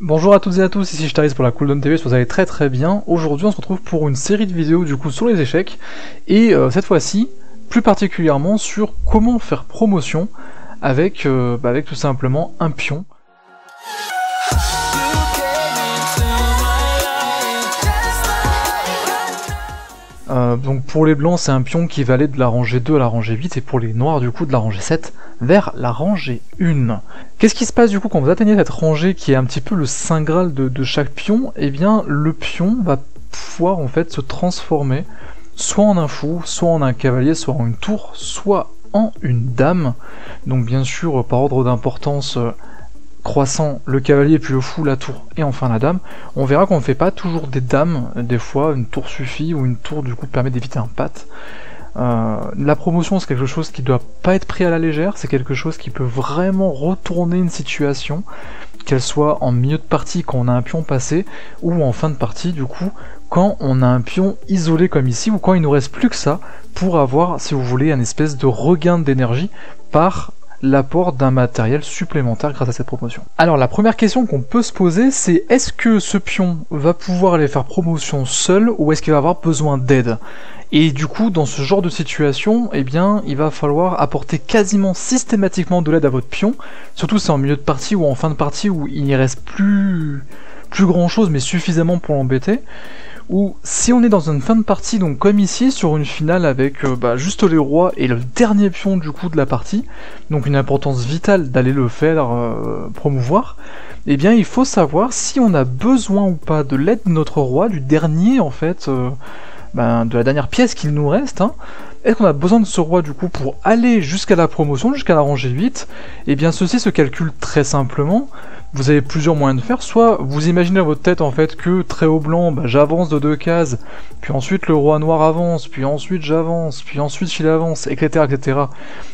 Bonjour à toutes et à tous, ici Shtaris pour la Cooldown TV, j'espère que vous allez très bien. Aujourd'hui on se retrouve pour une série de vidéos du coup sur les échecs, et cette fois-ci, plus particulièrement sur comment faire promotion avec, avec tout simplement un pion. Donc pour les blancs c'est un pion qui va aller de la rangée 2 à la rangée 8 et pour les noirs du coup de la rangée 7 vers la rangée 1. Qu'est-ce qui se passe du coup quand vous atteignez cette rangée qui est un petit peu le saint graal de chaque pion? Eh bien le pion va pouvoir en fait se transformer soit en un fou, soit en un cavalier, soit en une tour, soit en une dame. Donc bien sûr par ordre d'importance croissant, le cavalier, puis le fou, la tour, et enfin la dame. On verra qu'on ne fait pas toujours des dames, des fois une tour suffit, ou une tour du coup permet d'éviter un pat. La promotion c'est quelque chose qui doit pas être pris à la légère, c'est quelque chose qui peut vraiment retourner une situation, qu'elle soit en milieu de partie quand on a un pion passé, ou en fin de partie du coup, quand on a un pion isolé comme ici, ou quand il nous reste plus que ça, pour avoir, si vous voulez, un espèce de regain d'énergie par l'apport d'un matériel supplémentaire grâce à cette promotion. Alors la première question qu'on peut se poser c'est est-ce que ce pion va pouvoir aller faire promotion seul ou est-ce qu'il va avoir besoin d'aide? Et du coup dans ce genre de situation, eh bien il va falloir apporter quasiment systématiquement de l'aide à votre pion, surtout si c'est en milieu de partie ou en fin de partie où il n'y reste plus grand chose mais suffisamment pour l'embêter. Ou si on est dans une fin de partie, donc comme ici, sur une finale avec juste les rois et le dernier pion du coup de la partie, donc une importance vitale d'aller le faire promouvoir, eh bien il faut savoir si on a besoin ou pas de l'aide de notre roi, du dernier en fait, de la dernière pièce qu'il nous reste, hein. Est-ce qu'on a besoin de ce roi du coup pour aller jusqu'à la promotion, jusqu'à la rangée 8? Eh bien ceci se calcule très simplement. Vous avez plusieurs moyens de faire, soit vous imaginez dans votre tête en fait que très haut blanc, j'avance de 2 cases, puis ensuite le roi noir avance, puis ensuite j'avance, puis ensuite il avance, etc. etc.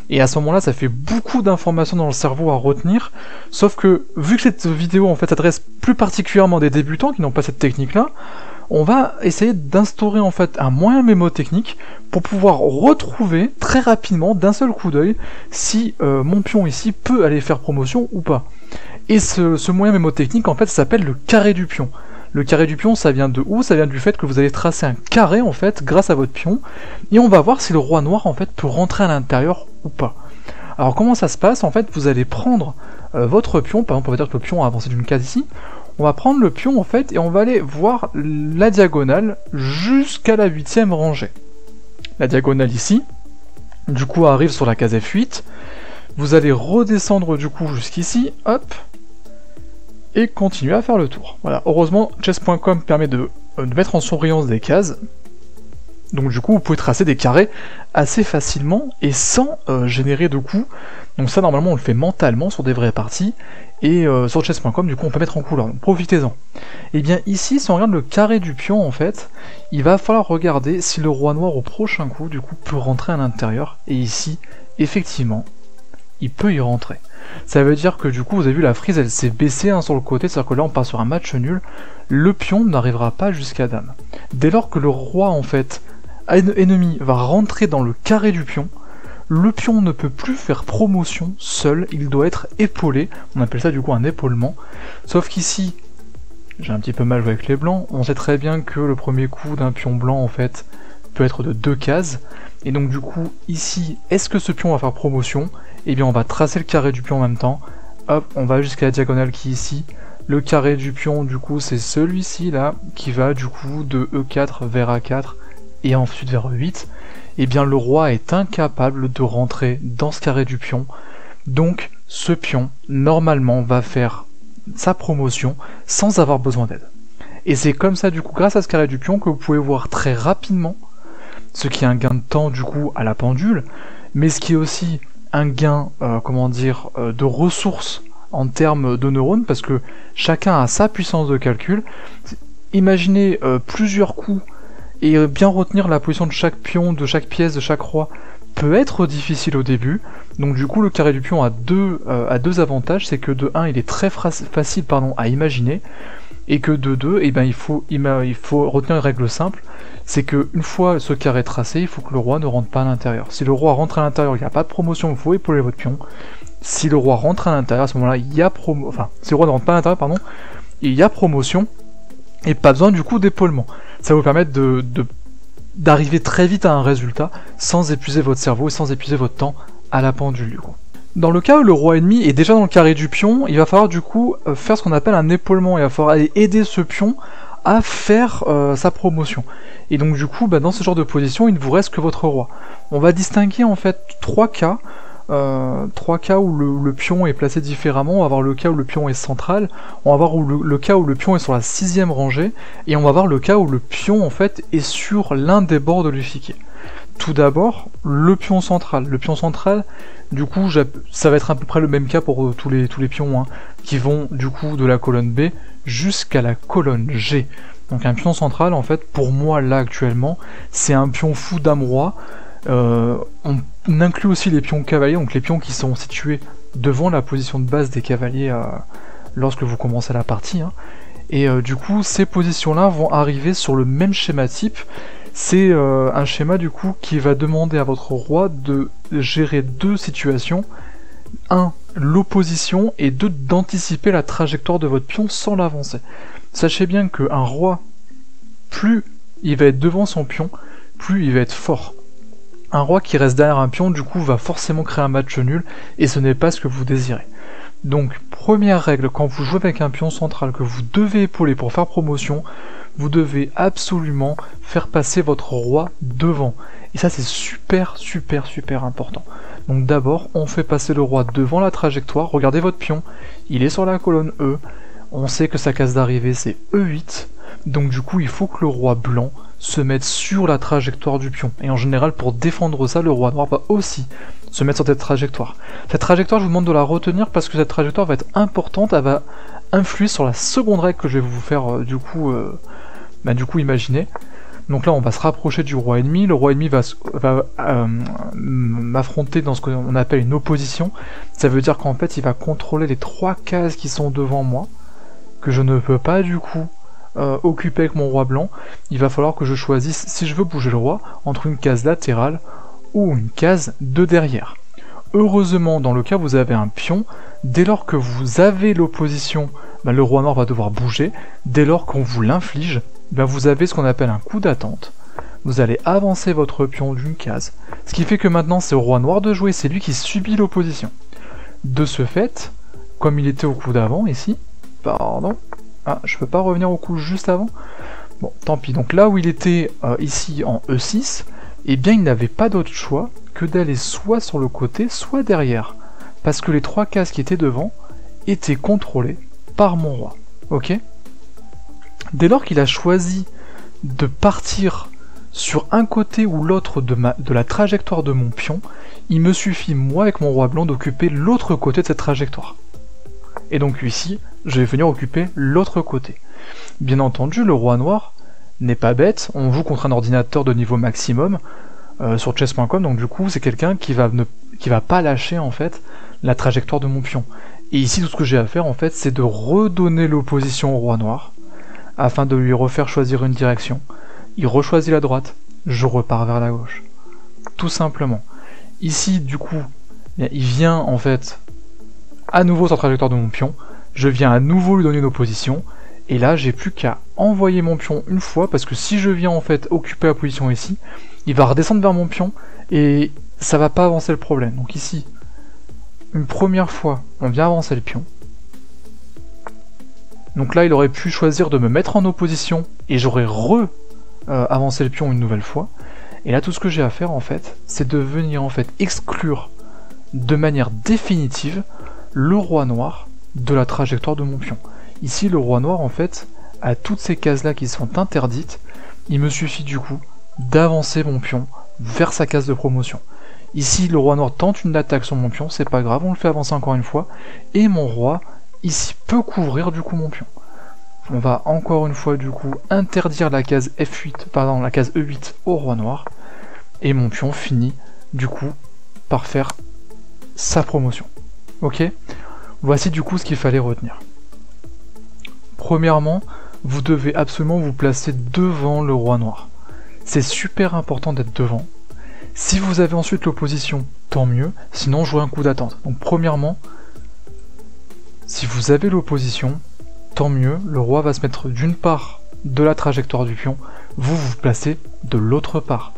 Et à ce moment-là ça fait beaucoup d'informations dans le cerveau à retenir, sauf que vu que cette vidéo en fait s'adresse plus particulièrement à des débutants qui n'ont pas cette technique-là, on va essayer d'instaurer en fait un moyen mémotechnique pour pouvoir retrouver très rapidement d'un seul coup d'œil si mon pion ici peut aller faire promotion ou pas. Et ce moyen mémotechnique en fait ça s'appelle le carré du pion. Le carré du pion ça vient de où? Ça vient du fait que vous allez tracer un carré en fait grâce à votre pion et on va voir si le roi noir en fait peut rentrer à l'intérieur ou pas. Alors comment ça se passe? En fait vous allez prendre votre pion, par exemple on va dire que le pion a avancé d'une case ici. On va prendre le pion en fait et on va aller voir la diagonale jusqu'à la 8ème rangée. La diagonale ici, du coup arrive sur la case F8. Vous allez redescendre du coup jusqu'ici, hop, et continuer à faire le tour. Voilà, heureusement chess.com permet de mettre en surbrillance des cases. Donc du coup vous pouvez tracer des carrés assez facilement et sans générer de coups. Donc ça normalement on le fait mentalement sur des vraies parties. Et sur chess.com du coup on peut mettre en couleur, donc profitez-en. Et bien ici si on regarde le carré du pion en fait, il va falloir regarder si le roi noir au prochain coup du coup peut rentrer à l'intérieur. Et ici effectivement il peut y rentrer. Ça veut dire que du coup vous avez vu la frise elle s'est baissée sur le côté, c'est-à-dire que là on part sur un match nul, le pion n'arrivera pas jusqu'à dame. Dès lors que le roi en fait ennemi va rentrer dans le carré du pion, le pion ne peut plus faire promotion seul, il doit être épaulé, on appelle ça du coup un épaulement, sauf qu'ici, j'ai un petit peu mal joué avec les blancs, on sait très bien que le premier coup d'un pion blanc en fait peut être de 2 cases, et donc du coup ici, est-ce que ce pion va faire promotion? Eh bien on va tracer le carré du pion en même temps, hop, on va jusqu'à la diagonale qui est ici, le carré du pion du coup c'est celui-ci là, qui va du coup de E4 vers A4, et ensuite vers E8, eh bien le roi est incapable de rentrer dans ce carré du pion, donc ce pion normalement va faire sa promotion sans avoir besoin d'aide. Et c'est comme ça du coup, grâce à ce carré du pion, que vous pouvez voir très rapidement, ce qui est un gain de temps du coup à la pendule, mais ce qui est aussi un gain, de ressources en termes de neurones, parce que chacun a sa puissance de calcul. Imaginez plusieurs coups et bien retenir la position de chaque pion, de chaque pièce, de chaque roi peut être difficile au début. Donc du coup le carré du pion a deux avantages, c'est que de 1 il est très facile à imaginer, et que de 2 il faut retenir une règle simple, c'est que une fois ce carré tracé, il faut que le roi ne rentre pas à l'intérieur. Si le roi rentre à l'intérieur, il n'y a pas de promotion, il faut épauler votre pion. Si le roi rentre à l'intérieur, à ce moment-là, il y a si le roi ne rentre pas à l'intérieur, pardon, il y a promotion, et pas besoin du coup d'épaulement. Ça va vous permettre d'arriver très vite à un résultat, sans épuiser votre cerveau et sans épuiser votre temps à la pendule du coup. Dans le cas où le roi ennemi est déjà dans le carré du pion, il va falloir du coup faire ce qu'on appelle un épaulement, il va falloir aller aider ce pion à faire sa promotion. Et donc du coup, dans ce genre de position, il ne vous reste que votre roi. On va distinguer en fait trois cas où le pion est placé différemment. On va voir le cas où le pion est central, on va voir le cas où le pion est sur la 6ème rangée, et on va voir le cas où le pion en fait est sur l'un des bords de l'échiquier. Tout d'abord, le pion central. Le pion central, du coup, ça va être à peu près le même cas pour tous les pions, hein, qui vont du coup de la colonne B jusqu'à la colonne G. Donc un pion central, en fait, pour moi là actuellement, c'est un pion fou dame roi. On inclut aussi les pions cavaliers, donc les pions qui sont situés devant la position de base des cavaliers lorsque vous commencez la partie, hein. Et du coup, ces positions-là vont arriver sur le même schéma type. C'est un schéma du coup qui va demander à votre roi de gérer deux situations. 1. L'opposition, et 2. D'anticiper la trajectoire de votre pion sans l'avancer. Sachez bien qu'un roi, plus il va être devant son pion, plus il va être fort. Un roi qui reste derrière un pion, du coup, va forcément créer un match nul, et ce n'est pas ce que vous désirez. Donc, première règle, quand vous jouez avec un pion central que vous devez épauler pour faire promotion, vous devez absolument faire passer votre roi devant. Et ça, c'est super important. Donc d'abord, on fait passer le roi devant la trajectoire. Regardez votre pion, il est sur la colonne E. On sait que sa case d'arrivée, c'est E8. Donc du coup, il faut que le roi blanc se mette sur la trajectoire du pion. Et en général, pour défendre ça, le roi noir va aussi se mettre sur cette trajectoire. Cette trajectoire, je vous demande de la retenir parce que cette trajectoire va être importante. Elle va influer sur la seconde règle que je vais vous faire du coup imaginer. Donc là, on va se rapprocher du roi ennemi. Le roi ennemi va m'affronter dans ce qu'on appelle une opposition. Ça veut dire qu'en fait, il va contrôler les 3 cases qui sont devant moi, que je ne peux pas du coup occuper avec mon roi blanc. Il va falloir que je choisisse, si je veux bouger le roi, entre une case latérale ou une case de derrière. Heureusement, dans le cas où vous avez un pion, dès lors que vous avez l'opposition, le roi noir va devoir bouger. Dès lors qu'on vous l'inflige, vous avez ce qu'on appelle un coup d'attente. Vous allez avancer votre pion d'une case. Ce qui fait que maintenant c'est au roi noir de jouer, c'est lui qui subit l'opposition. De ce fait, comme il était au coup d'avant ici, pardon, je peux pas revenir au coup juste avant. Bon, tant pis. Donc là où il était ici en E6, eh bien il n'avait pas d'autre choix que d'aller soit sur le côté, soit derrière. Parce que les 3 cases qui étaient devant étaient contrôlées par mon roi. Ok ? Dès lors qu'il a choisi de partir sur un côté ou l'autre de la trajectoire de mon pion, il me suffit, moi avec mon roi blanc, d'occuper l'autre côté de cette trajectoire. Et donc ici, je vais venir occuper l'autre côté. Bien entendu, le roi noir n'est pas bête, on joue contre un ordinateur de niveau maximum sur chess.com, donc du coup c'est quelqu'un qui va pas lâcher en fait la trajectoire de mon pion. Et ici tout ce que j'ai à faire en fait c'est de redonner l'opposition au roi noir, afin de lui refaire choisir une direction. Il rechoisit la droite, je repars vers la gauche. Tout simplement. Ici, du coup, il vient en fait à nouveau sur la trajectoire de mon pion, je viens à nouveau lui donner une opposition, et là j'ai plus qu'à envoyer mon pion une fois, parce que si je viens en fait occuper la position ici, il va redescendre vers mon pion, et ça va pas avancer le problème. Donc ici, une première fois, on vient avancer le pion. Donc là, il aurait pu choisir de me mettre en opposition, et j'aurais avancé le pion une nouvelle fois. Et là, tout ce que j'ai à faire, en fait, c'est de venir, en fait, exclure de manière définitive le roi noir de la trajectoire de mon pion. Ici, le roi noir, en fait, a toutes ces cases-là qui sont interdites. Il me suffit, du coup, d'avancer mon pion vers sa case de promotion. Ici, le roi noir tente une attaque sur mon pion, c'est pas grave, on le fait avancer encore une fois. Et mon roi ici peut couvrir du coup mon pion. On va encore une fois du coup interdire la case la case E8 au roi noir, et mon pion finit du coup par faire sa promotion. Ok ? Voici du coup ce qu'il fallait retenir. Premièrement, vous devez absolument vous placer devant le roi noir. C'est super important d'être devant. Si vous avez ensuite l'opposition, tant mieux, sinon jouez un coup d'attente. Donc premièrement, si vous avez l'opposition, tant mieux, le roi va se mettre d'une part de la trajectoire du pion, vous vous placez de l'autre part.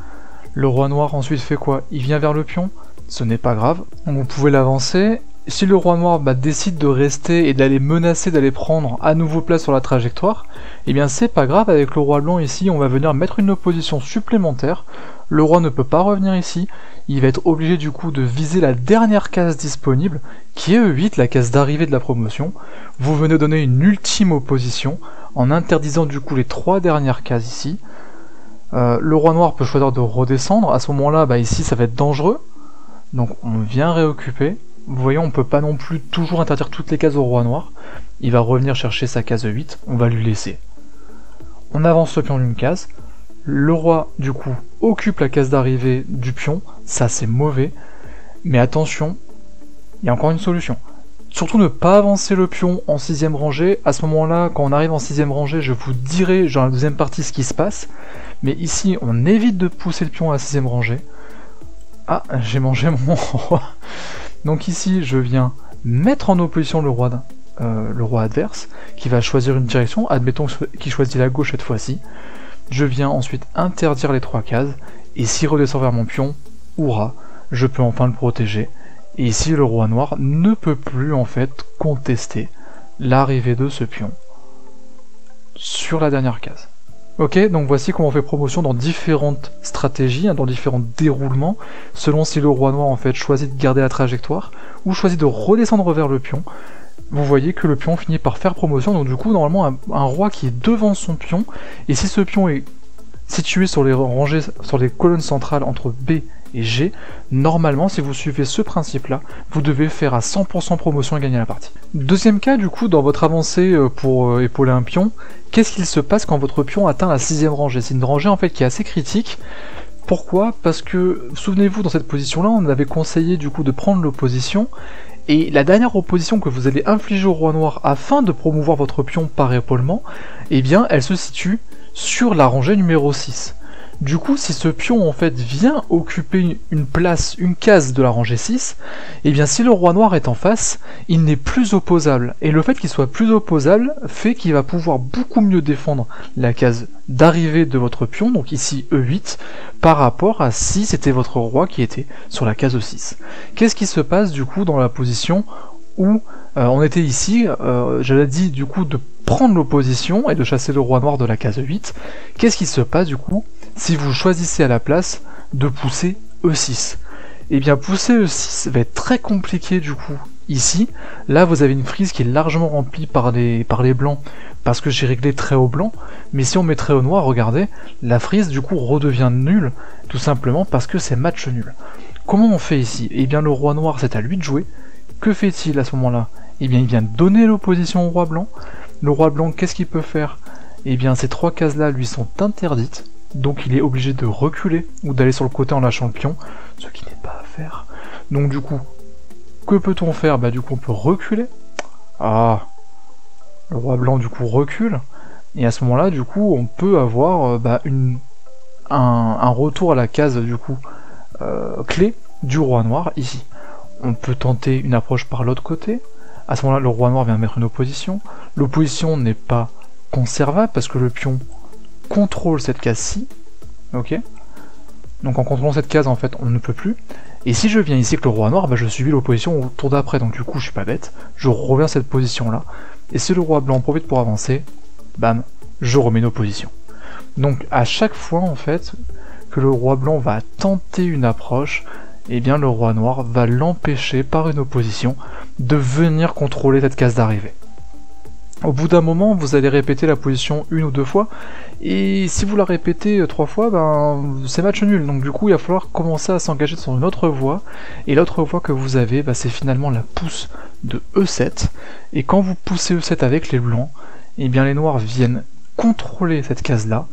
Le roi noir ensuite fait quoi? Il vient vers le pion, ce n'est pas grave, donc vous pouvez l'avancer. Si le roi noir décide de rester et d'aller menacer d'aller prendre à nouveau place sur la trajectoire, eh bien c'est pas grave, avec le roi blanc ici, on va venir mettre une opposition supplémentaire. Le roi ne peut pas revenir ici, il va être obligé du coup de viser la dernière case disponible, qui est E8, la case d'arrivée de la promotion. Vous venez donner une ultime opposition, en interdisant du coup les 3 dernières cases ici. Le roi noir peut choisir de redescendre, à ce moment-là, ici ça va être dangereux, donc on vient réoccuper. Vous voyez, on peut pas non plus toujours interdire toutes les cases au roi noir. Il va revenir chercher sa case 8, on va lui laisser. On avance le pion d'une case. Le roi, du coup, occupe la case d'arrivée du pion. Ça, c'est mauvais. Mais attention, il y a encore une solution. Surtout ne pas avancer le pion en 6ème rangée. À ce moment-là, quand on arrive en 6ème rangée, je vous dirai dans la deuxième partie ce qui se passe. Mais ici, on évite de pousser le pion à la 6ème rangée. Ah, j'ai mangé mon roi. Donc ici, je viens mettre en opposition le roi adverse, qui va choisir une direction, admettons qu'il choisit la gauche cette fois-ci. Je viens ensuite interdire les 3 cases, et s'il redescend vers mon pion, hurrah, je peux enfin le protéger. Et ici, le roi noir ne peut plus en fait contester l'arrivée de ce pion sur la dernière case. Ok, donc voici comment on fait promotion dans différentes stratégies, dans différents déroulements, selon si le roi noir en fait choisit de garder la trajectoire, ou choisit de redescendre vers le pion. Vous voyez que le pion finit par faire promotion, donc du coup normalement un roi qui est devant son pion, et si ce pion est situé sur les rangées, sur les colonnes centrales entre B et G, normalement si vous suivez ce principe là, vous devez faire à 100% promotion et gagner la partie. Deuxième cas du coup, dans votre avancée pour épauler un pion, qu'est-ce qu'il se passe quand votre pion atteint la 6ème rangée? C'est une rangée en fait qui est assez critique. Pourquoi? Parce que, souvenez-vous, dans cette position là, on avait conseillé du coup de prendre l'opposition, et la dernière opposition que vous allez infliger au roi noir afin de promouvoir votre pion par épaulement, eh bien elle se situe sur la rangée numéro 6. Du coup, si ce pion en fait vient occuper une place, une case de la rangée 6, et bien si le roi noir est en face, il n'est plus opposable. Et le fait qu'il soit plus opposable fait qu'il va pouvoir beaucoup mieux défendre la case d'arrivée de votre pion, donc ici E8, par rapport à si c'était votre roi qui était sur la case 6. Qu'est-ce qui se passe du coup dans la position où on était ici, j'avais dit du coup de prendre l'opposition et de chasser le roi noir de la case 8, qu'est-ce qui se passe du coup si vous choisissez à la place de pousser E6? Et bien pousser E6 va être très compliqué du coup ici. Là vous avez une frise qui est largement remplie par les blancs parce que j'ai réglé très haut blanc, mais si on met très haut noir, regardez, la frise du coup redevient nulle, tout simplement parce que c'est match nul. Comment on fait ici? Et bien le roi noir c'est à lui de jouer. Que fait-il à ce moment-là? Eh bien il vient donner l'opposition au roi blanc. Le roi blanc, qu'est-ce qu'il peut faire? Eh bien ces 3 cases-là lui sont interdites, donc il est obligé de reculer ou d'aller sur le côté en lâchant le pion, ce qui n'est pas à faire. Donc du coup, que peut-on faire? Du coup on peut reculer. Ah, le roi blanc du coup recule, et à ce moment-là du coup on peut avoir un retour à la case du coup clé du roi noir ici. On peut tenter une approche par l'autre côté. À ce moment-là, le roi noir vient mettre une opposition. L'opposition n'est pas conservable parce que le pion contrôle cette case-ci. Ok. Donc en contrôlant cette case, en fait, on ne peut plus. Et si je viens ici avec le roi noir, je subis l'opposition au tour d'après. Donc du coup, je suis pas bête. Je reviens à cette position-là. Et si le roi blanc en profite pour avancer, bam, je remets une opposition. Donc à chaque fois, en fait, que le roi blanc va tenter une approche, eh bien le roi noir va l'empêcher par une opposition de venir contrôler cette case d'arrivée. Au bout d'un moment, vous allez répéter la position 1 ou 2 fois, et si vous la répétez 3 fois, c'est match nul. Donc du coup, il va falloir commencer à s'engager sur une autre voie, et l'autre voie que vous avez, c'est finalement la pousse de E7, et quand vous poussez E7 avec les blancs, eh bien les noirs viennent contrôler cette case-là,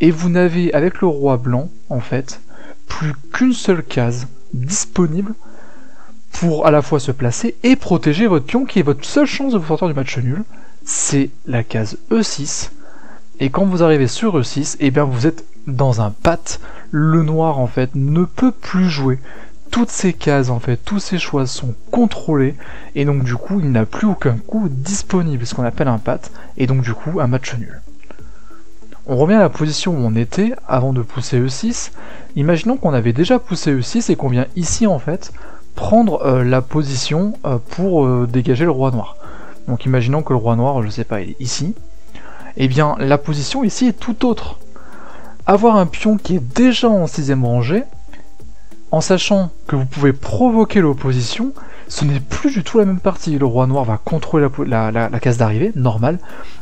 et vous n'avez, avec le roi blanc, en fait, plus qu'une seule case disponible pour à la fois se placer et protéger votre pion, qui est votre seule chance de vous sortir du match nul, c'est la case E6, et quand vous arrivez sur E6, et bien vous êtes dans un pat, le noir en fait ne peut plus jouer toutes ces cases en fait, tous ces choix sont contrôlés, et donc du coup il n'a plus aucun coup disponible, ce qu'on appelle un pat, et donc du coup un match nul. On revient à la position où on était avant de pousser E6. Imaginons qu'on avait déjà poussé E6 et qu'on vient ici en fait prendre la position pour dégager le roi noir. Donc imaginons que le roi noir, je sais pas, il est ici. Et bien la position ici est tout autre. Avoir un pion qui est déjà en 6ème rangée, en sachant que vous pouvez provoquer l'opposition, ce n'est plus du tout la même partie. Le roi noir va contrôler la case d'arrivée, normal,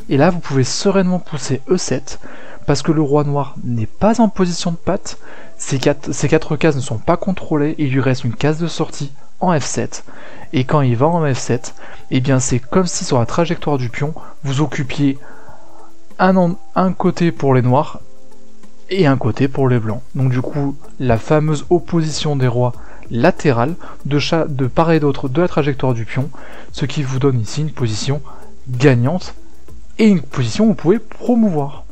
et là vous pouvez sereinement pousser E7, parce que le roi noir n'est pas en position de patte, ces quatre cases ne sont pas contrôlées, il lui reste une case de sortie en F7, et quand il va en F7, eh bien c'est comme si sur la trajectoire du pion, vous occupiez un côté pour les noirs, et un côté pour les blancs. Donc du coup, la fameuse opposition des rois latérale de part et d'autre de la trajectoire du pion, ce qui vous donne ici une position gagnante et une position où vous pouvez promouvoir.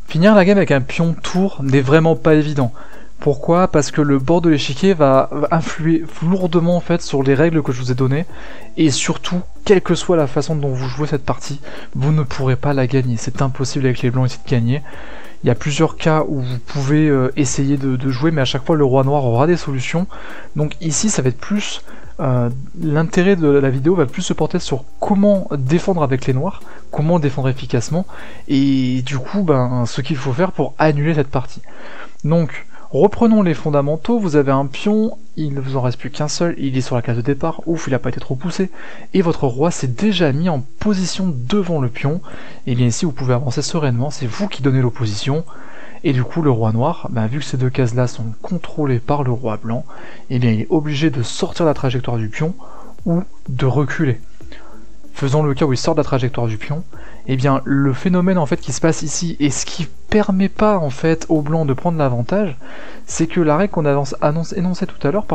Finir la game avec un pion tour n'est vraiment pas évident. Pourquoi? Parce que le bord de l'échiquier va influer lourdement en fait sur les règles que je vous ai données, et surtout, quelle que soit la façon dont vous jouez cette partie, vous ne pourrez pas la gagner. C'est impossible avec les blancs ici de gagner. Il y a plusieurs cas où vous pouvez essayer de jouer, mais à chaque fois le roi noir aura des solutions. Donc ici ça va être plus... l'intérêt de la vidéo va plus se porter sur comment défendre avec les noirs, comment défendre efficacement, et du coup ce qu'il faut faire pour annuler cette partie. Donc reprenons les fondamentaux, vous avez un pion, il ne vous en reste plus qu'un seul, il est sur la case de départ, ouf, il n'a pas été trop poussé, et votre roi s'est déjà mis en position devant le pion, et bien ici vous pouvez avancer sereinement, c'est vous qui donnez l'opposition, et du coup le roi noir, vu que ces deux cases là sont contrôlées par le roi blanc, et bien il est obligé de sortir de la trajectoire du pion, ou de reculer. Faisons le cas où il sort de la trajectoire du pion, et bien le phénomène en fait qui se passe ici, et ce qui permet pas en fait au blanc de prendre l'avantage, c'est que la règle qu'on a énoncée tout à l'heure,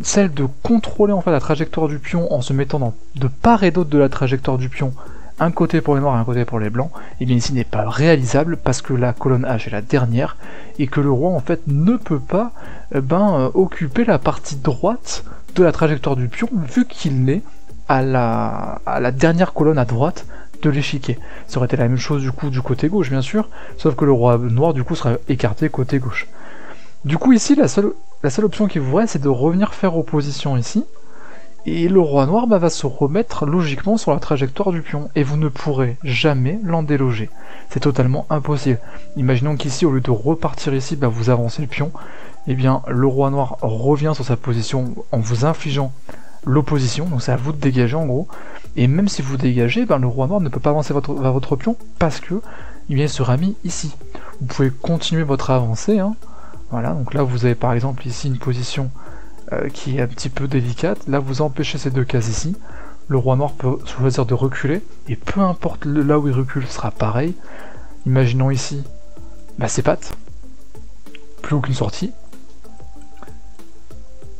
celle de contrôler en fait la trajectoire du pion en se mettant de part et d'autre de la trajectoire du pion, un côté pour les noirs et un côté pour les blancs, et bien ici n'est pas réalisable parce que la colonne H est la dernière, et que le roi en fait ne peut pas occuper la partie droite de la trajectoire du pion, vu qu'il n'est à la dernière colonne à droite de l'échiquier. Ça aurait été la même chose du coup du côté gauche bien sûr, sauf que le roi noir du coup sera écarté côté gauche. Du coup ici la seule option qui vous reste c'est de revenir faire opposition ici, et le roi noir va se remettre logiquement sur la trajectoire du pion, et vous ne pourrez jamais l'en déloger. C'est totalement impossible. Imaginons qu'ici au lieu de repartir ici, vous avancez le pion, et bien le roi noir revient sur sa position en vous infligeant l'opposition, donc c'est à vous de dégager en gros, et même si vous dégagez, le roi noir ne peut pas avancer vers votre pion parce que il sera mis ici. Vous pouvez continuer votre avancée, voilà, donc là vous avez par exemple ici une position qui est un petit peu délicate, là vous empêchez ces deux cases ici, le roi noir peut choisir de reculer, et peu importe là où il recule, ce sera pareil. Imaginons ici, c'est patte, plus aucune sortie,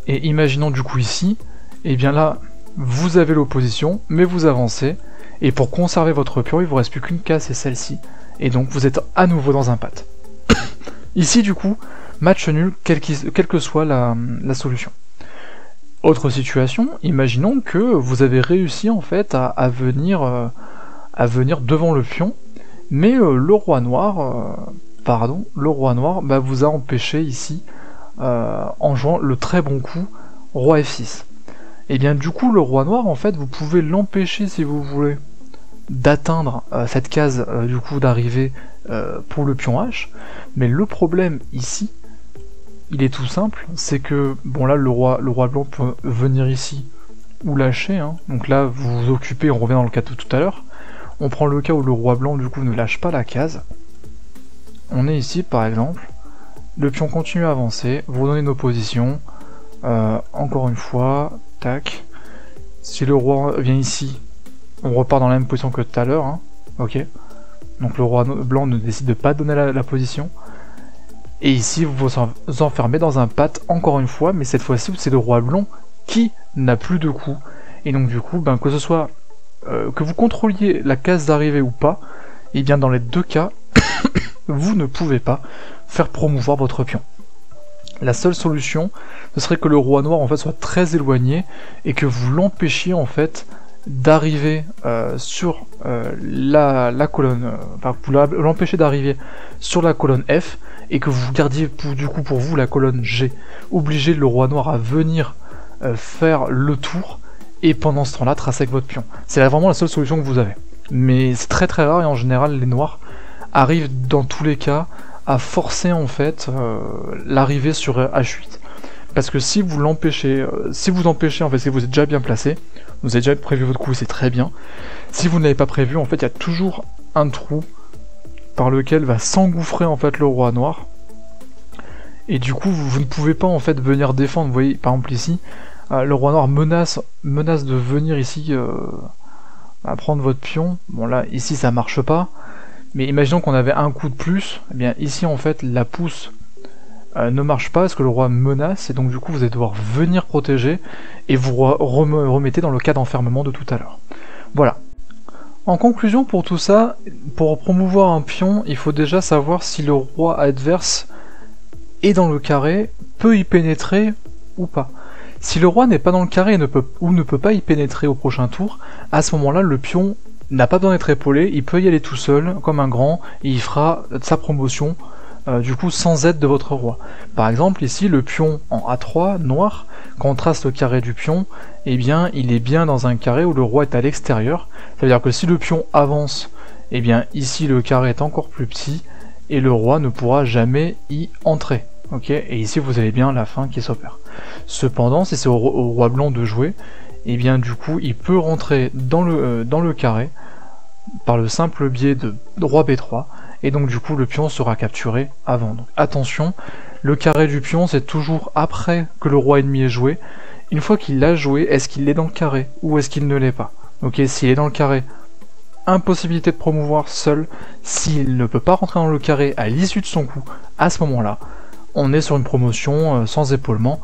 et imaginons du coup ici, et bien là, vous avez l'opposition, mais vous avancez, et pour conserver votre pion, il vous reste plus qu'une case, c'est celle-ci, et donc vous êtes à nouveau dans un patte. Ici du coup, match nul, quelle que soit la solution. Autre situation, imaginons que vous avez réussi en fait à venir devant le pion, mais le roi noir vous a empêché ici en jouant le très bon coup roi F6. Et bien du coup le roi noir en fait vous pouvez l'empêcher si vous voulez d'atteindre cette case du coup d'arrivée pour le pion H, mais le problème ici il est tout simple, c'est que bon là le roi blanc peut venir ici ou lâcher, donc là vous vous occupez, on revient dans le cas de tout à l'heure, on prend le cas où le roi blanc du coup ne lâche pas la case, on est ici par exemple, le pion continue à avancer, vous donnez une opposition, encore une fois, tac, si le roi vient ici, on repart dans la même position que tout à l'heure, ok, donc le roi blanc ne décide de pas donner la position, et ici vous vous enfermez dans un patte encore une fois, mais cette fois-ci c'est le roi blanc qui n'a plus de coups, et donc du coup, que ce soit que vous contrôliez la case d'arrivée ou pas, et bien dans les deux cas, vous ne pouvez pas faire promouvoir votre pion. La seule solution, ce serait que le roi noir en fait soit très éloigné et que vous l'empêchiez en fait d'arriver sur la colonne, enfin vous l'empêchez d'arriver sur la colonne F et que vous gardiez du coup pour vous la colonne G. Obligez le roi noir à venir faire le tour et pendant ce temps-là tracer avec votre pion. C'est vraiment la seule solution que vous avez. Mais c'est très très rare et en général les noirs arrivent dans tous les cas à forcer en fait l'arrivée sur H8. Parce que si vous l'empêchez, si vous empêchez en fait, si vous êtes déjà bien placé, vous avez déjà prévu votre coup, c'est très bien. Si vous ne l'avez pas prévu, en fait, il y a toujours un trou par lequel va s'engouffrer en fait le roi noir. Et du coup, vous ne pouvez pas en fait venir défendre. Vous voyez, par exemple ici, le roi noir menace de venir ici à prendre votre pion. Bon là, ici ça marche pas. Mais imaginons qu'on avait un coup de plus. Eh bien ici en fait, la pousse ne marche pas parce que le roi menace et donc du coup vous allez devoir venir protéger et vous remettez dans le cas d'enfermement de tout à l'heure. Voilà. En conclusion pour tout ça, pour promouvoir un pion, il faut déjà savoir si le roi adverse est dans le carré, peut y pénétrer ou pas. Si le roi n'est pas dans le carré et ne peut pas y pénétrer au prochain tour, à ce moment-là le pion n'a pas besoin d'être épaulé, il peut y aller tout seul comme un grand et il fera sa promotion du coup sans aide de votre roi. Par exemple ici le pion en A3 noir, quand on trace le carré du pion, eh bien il est bien dans un carré où le roi est à l'extérieur. Ça veut dire que si le pion avance, eh bien ici le carré est encore plus petit et le roi ne pourra jamais y entrer. Ok, et ici vous avez bien la fin qui s'opère. Cependant si c'est au roi blanc de jouer, eh bien du coup il peut rentrer dans le carré par le simple biais de roi B3 et donc du coup le pion sera capturé avant. Donc attention, le carré du pion c'est toujours après que le roi ennemi est joué. Une fois qu'il l'a joué, est-ce qu'il est dans le carré ou est-ce qu'il ne l'est pas? Ok, s'il est dans le carré, impossibilité de promouvoir seul. S'il ne peut pas rentrer dans le carré à l'issue de son coup, à ce moment-là, on est sur une promotion sans épaulement.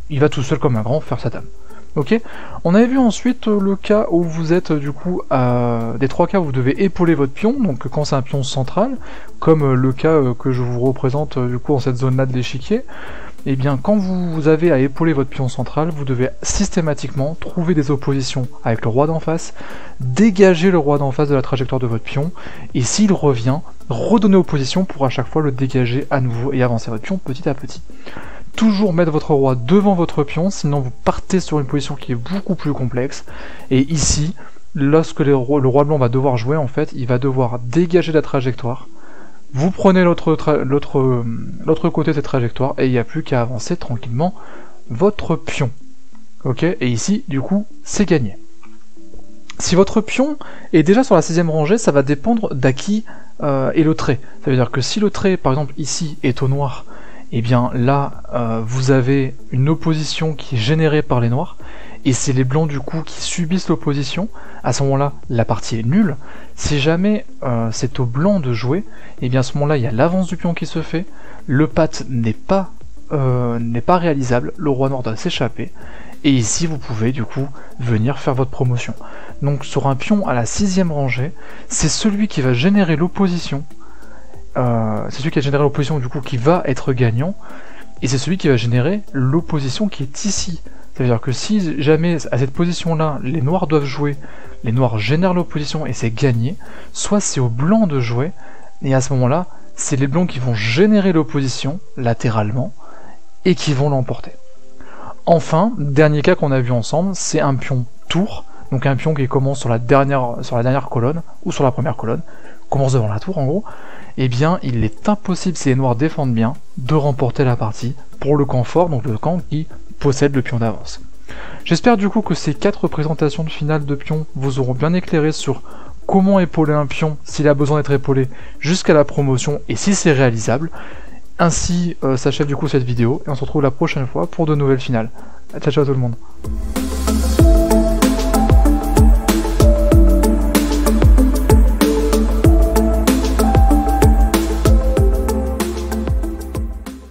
Il va tout seul comme un grand faire sa dame. Ok, on avait vu ensuite le cas où vous êtes du coup des trois cas où vous devez épauler votre pion, donc quand c'est un pion central, comme le cas que je vous représente du coup en cette zone là de l'échiquier, et bien quand vous avez à épauler votre pion central, vous devez systématiquement trouver des oppositions avec le roi d'en face, dégager le roi d'en face de la trajectoire de votre pion, et s'il revient, redonner opposition pour à chaque fois le dégager à nouveau et avancer votre pion petit à petit. Toujours mettre votre roi devant votre pion, sinon vous partez sur une position qui est beaucoup plus complexe. Et ici, lorsque le roi blanc va devoir jouer, en fait, il va devoir dégager la trajectoire. Vous prenez l'autre côté de cette trajectoire et il n'y a plus qu'à avancer tranquillement votre pion. Ok, et ici, du coup, c'est gagné. Si votre pion est déjà sur la 6ème rangée, ça va dépendre d'à qui est le trait. Ça veut dire que si le trait, par exemple, ici, est au noir, et bien là, vous avez une opposition qui est générée par les noirs, et c'est les blancs du coup qui subissent l'opposition. À ce moment-là, la partie est nulle. Si jamais c'est aux blancs de jouer, et bien à ce moment-là, il y a l'avance du pion qui se fait, le pat n'est pas réalisable, le roi noir doit s'échapper, et ici vous pouvez du coup venir faire votre promotion. Donc sur un pion à la 6ème rangée, c'est celui qui va générer l'opposition. C'est celui qui a généré l'opposition du coup qui va être gagnant, et c'est celui qui va générer l'opposition qui est ici. Ça veut dire que si jamais à cette position là les noirs doivent jouer, les noirs génèrent l'opposition et c'est gagné, soit c'est aux blancs de jouer, et à ce moment là c'est les blancs qui vont générer l'opposition latéralement et qui vont l'emporter. Enfin, dernier cas qu'on a vu ensemble, c'est un pion tour, donc un pion qui commence sur la dernière colonne ou sur la première colonne, commence devant la tour en gros. Eh bien il est impossible, si les noirs défendent bien, de remporter la partie pour le camp fort, donc le camp qui possède le pion d'avance. J'espère du coup que ces 4 présentations de finale de pions vous auront bien éclairé sur comment épauler un pion s'il a besoin d'être épaulé jusqu'à la promotion et si c'est réalisable. Ainsi s'achève du coup cette vidéo et on se retrouve la prochaine fois pour de nouvelles finales. Ciao ciao tout le monde.